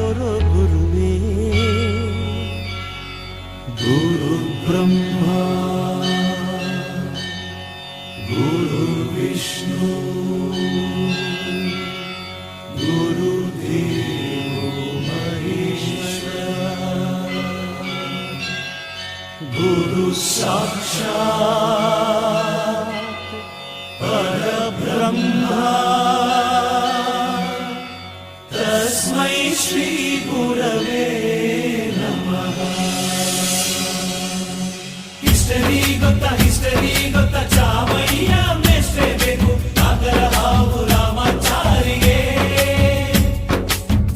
ತೋರೋ ಗುರುವೇ. ಗುರು ಬ್ರಹ್ಮ ಗುರು ವಿಷ್ಣು ಗುರುದೇವೋ ಮಹೇಶ್ವರ ಗುರು ಸಾಕ್ಷಾತ್ ಪರಬ್ರಹ್ಮ ತಸ್ಮೈ ಶ್ರೀ ಗುರವೇ ನಮಃ. ಹಿಸ್ಟರಿ ಗೊತ್ತಾ ಚಾಮಯ್ಯ ಮೇಷ್ಟ್ರೇ ಬೇಕು ನಾಗರ ಹಾವು ರಾಮಾಚಾರಿಗೆ.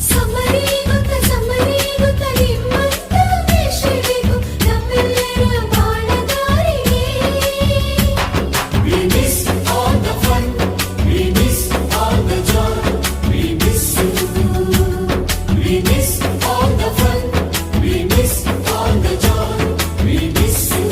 ಸಮರಿ ಗೊತ್ತಾ ನಿಮ್ಮಂತ ಮೇಷ್ಟ್ರೇ ಬೇಕು ನಮ್ಮೆಲ್ಲರ ಬಾಳಗಾರಿಗೆ. We miss all the fun, we miss all the joy, we miss you. We miss all the fun, we miss all the joy, we miss you.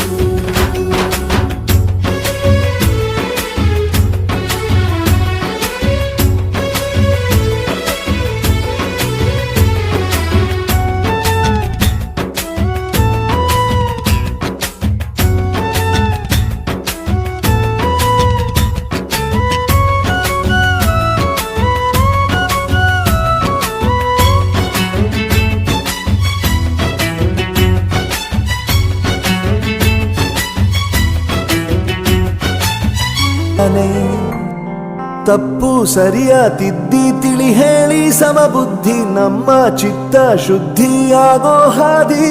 ತಪ್ಪು ಸರಿಯ ತಿದ್ದಿ ತಿಳಿ ಹೇಳಿ ಸಮಬುದ್ಧಿ ನಮ್ಮ ಚಿತ್ತ ಶುದ್ಧಿಯಾಗೋ ಹಾದಿ.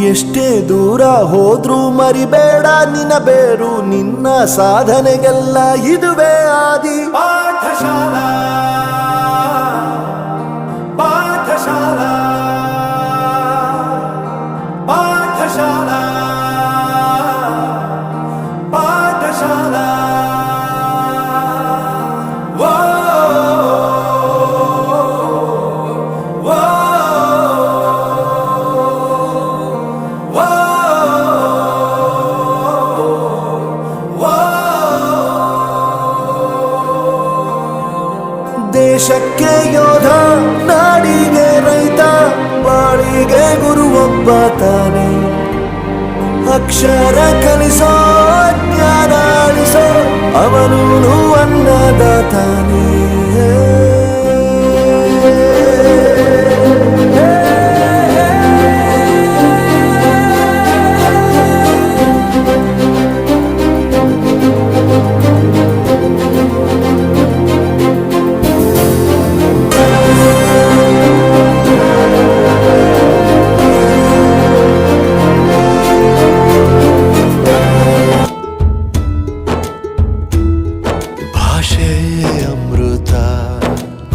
ಎಷ್ಟೇ ದೂರ ಹೋದ್ರೂ ಮರಿಬೇಡ ನಿನ್ನ ಬೇರು, ನಿನ್ನ ಸಾಧನೆಗೆಲ್ಲ ಇದುವೇ ಆದಿ. ಪಾಠಶಾಲಾ ಪಾಠಶಾಲಾ ಪಾಠಶಾಲಾ ಪಾಠಶಾಲಾ. ದೇಶಕ್ಕೆ ಯೋಧ, ನಾಡಿಗೆ ರೈತ, ಬಾಳಿಗೆ ಗುರು ಒಬ್ಬ ತಾನೆ. ಅಕ್ಷರ ಕಲಿಸೋ ಜ್ಞಾನ ಅಳಿಸೋ ಅವನು ಅನ್ನದಾತಾನೆ.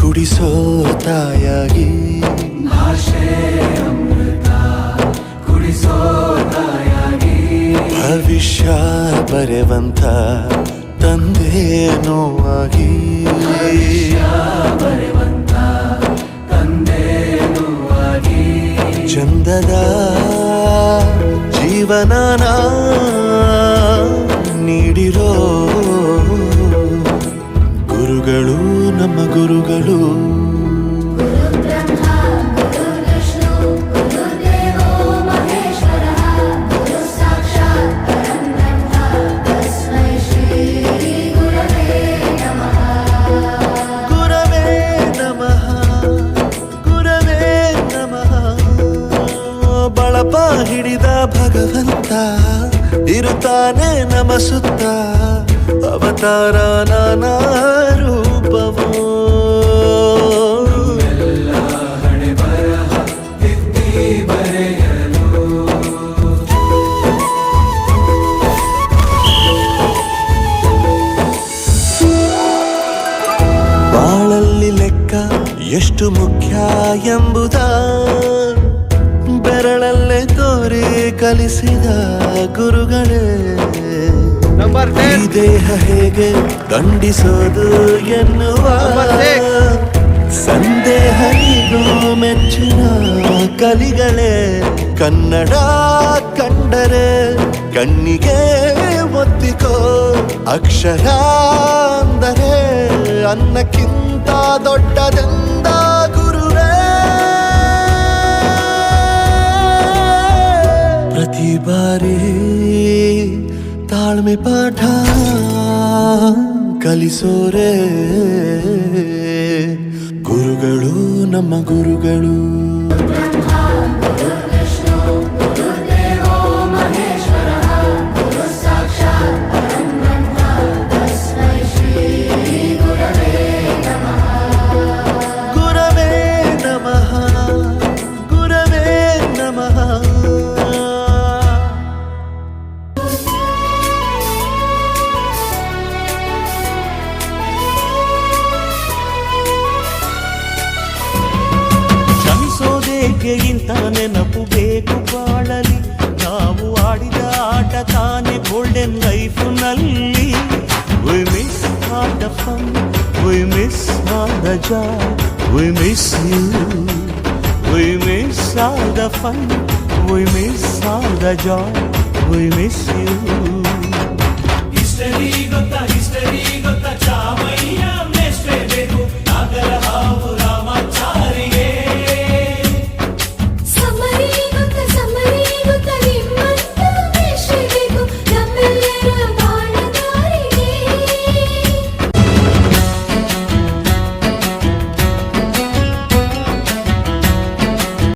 ಕುಡಿಸೋ ತಾಯಾಗಿ ಭಾಷೆ ಅಮೃತ ಕುಡಿಸೋ ತಾಯಾಗಿ. ಭವಿಷ್ಯ ಬರೆವಂತ ತಂದೇನೋ ಆಗಿ. ಬರೆವಂತ ತಂದೇನೂ ಆಗಿ. ಚಂದದ ಜೀವನನ ನೀಡಿರೋ ಗುರುಗಳು ನಮ್ಮ ಗುರುಗಳು. ಗುರು ಬ್ರಹ್ಮ ಗುರು ವಿಷ್ಣು ಗುರುದೇವೋ ಮಹೇಶ್ವರ ಗುರು ಸಾಕ್ಷಾತ್ ಪರಬ್ರಹ್ಮ ತಸ್ಮೈ ಶ್ರೀ ಗುರವೇ ನಮಃ. ಗುರವೇ ನಮಃ ಗುರವೇ ನಮಃ. ಬಳಪ ಹಿಡಿದ ಭಗವಂತ ಇರುತ್ತಾನೆ ನಮ ಸುತ್ತ. ಅವತಾರ ನಾನಾ ರೂಪವೋ ಹಣೆ ಬರಹ ತಿದ್ದಿ ಬರೆಯಲು. ಬಾಳಲ್ಲಿ ಲೆಕ್ಕ ಎಷ್ಟು ಮುಖ್ಯ ಎಂಬುದ ಬೆರಳಲ್ಲೇ ತೋರಿ ಕಲಿಸಿದ ಗುರುಗಳೇ. ಈ ದೇಹ ಹೇಗೆ ದಂಡಿಸೋದು ಎನ್ನುವ ಸಂದೇಹ ಇದು ಮೆಚ್ಚಿನ ಕಲಿಗಳೇ. ಕನ್ನಡ ಕಂಡರೆ ಕಣ್ಣಿಗೆ ಒತ್ತಿಕೋ, ಅಕ್ಷರ ಅಂದರೆ ಅನ್ನಕ್ಕಿಂತ ದೊಡ್ಡದೆಂದ ಗುರುವೇ. ಬಾರಿ ತಾಳ್ಮೆ ಪಾಠ ಕಲಿಸೋರೆ ಗುರುಗಳು ನಮ್ಮ ಗುರುಗಳು. ब्रह्मा गुरुर्विष्णु गुरुर्देवो महेश्वरः गुरुः साक्षात् परं ब्रह्म तस्मै श्री गुरवे नमः. ಗುರವೇ ನಮಃ ಗುರವೇ ನಮಃ. ಕ್ಷಮಿಸೋದೇಕೆ ಇಂಥ ನೆನಪು ಬೇಕು ಬಾಳಲಿ, ನಾವು ಆಡಿದ ಆಟ ತಾನೆ golden ಲೈಫ್ನಲ್ಲಿ. We miss all the fun, we miss all the joy, we miss you. We miss all the fun, we miss all the joy, we miss you. History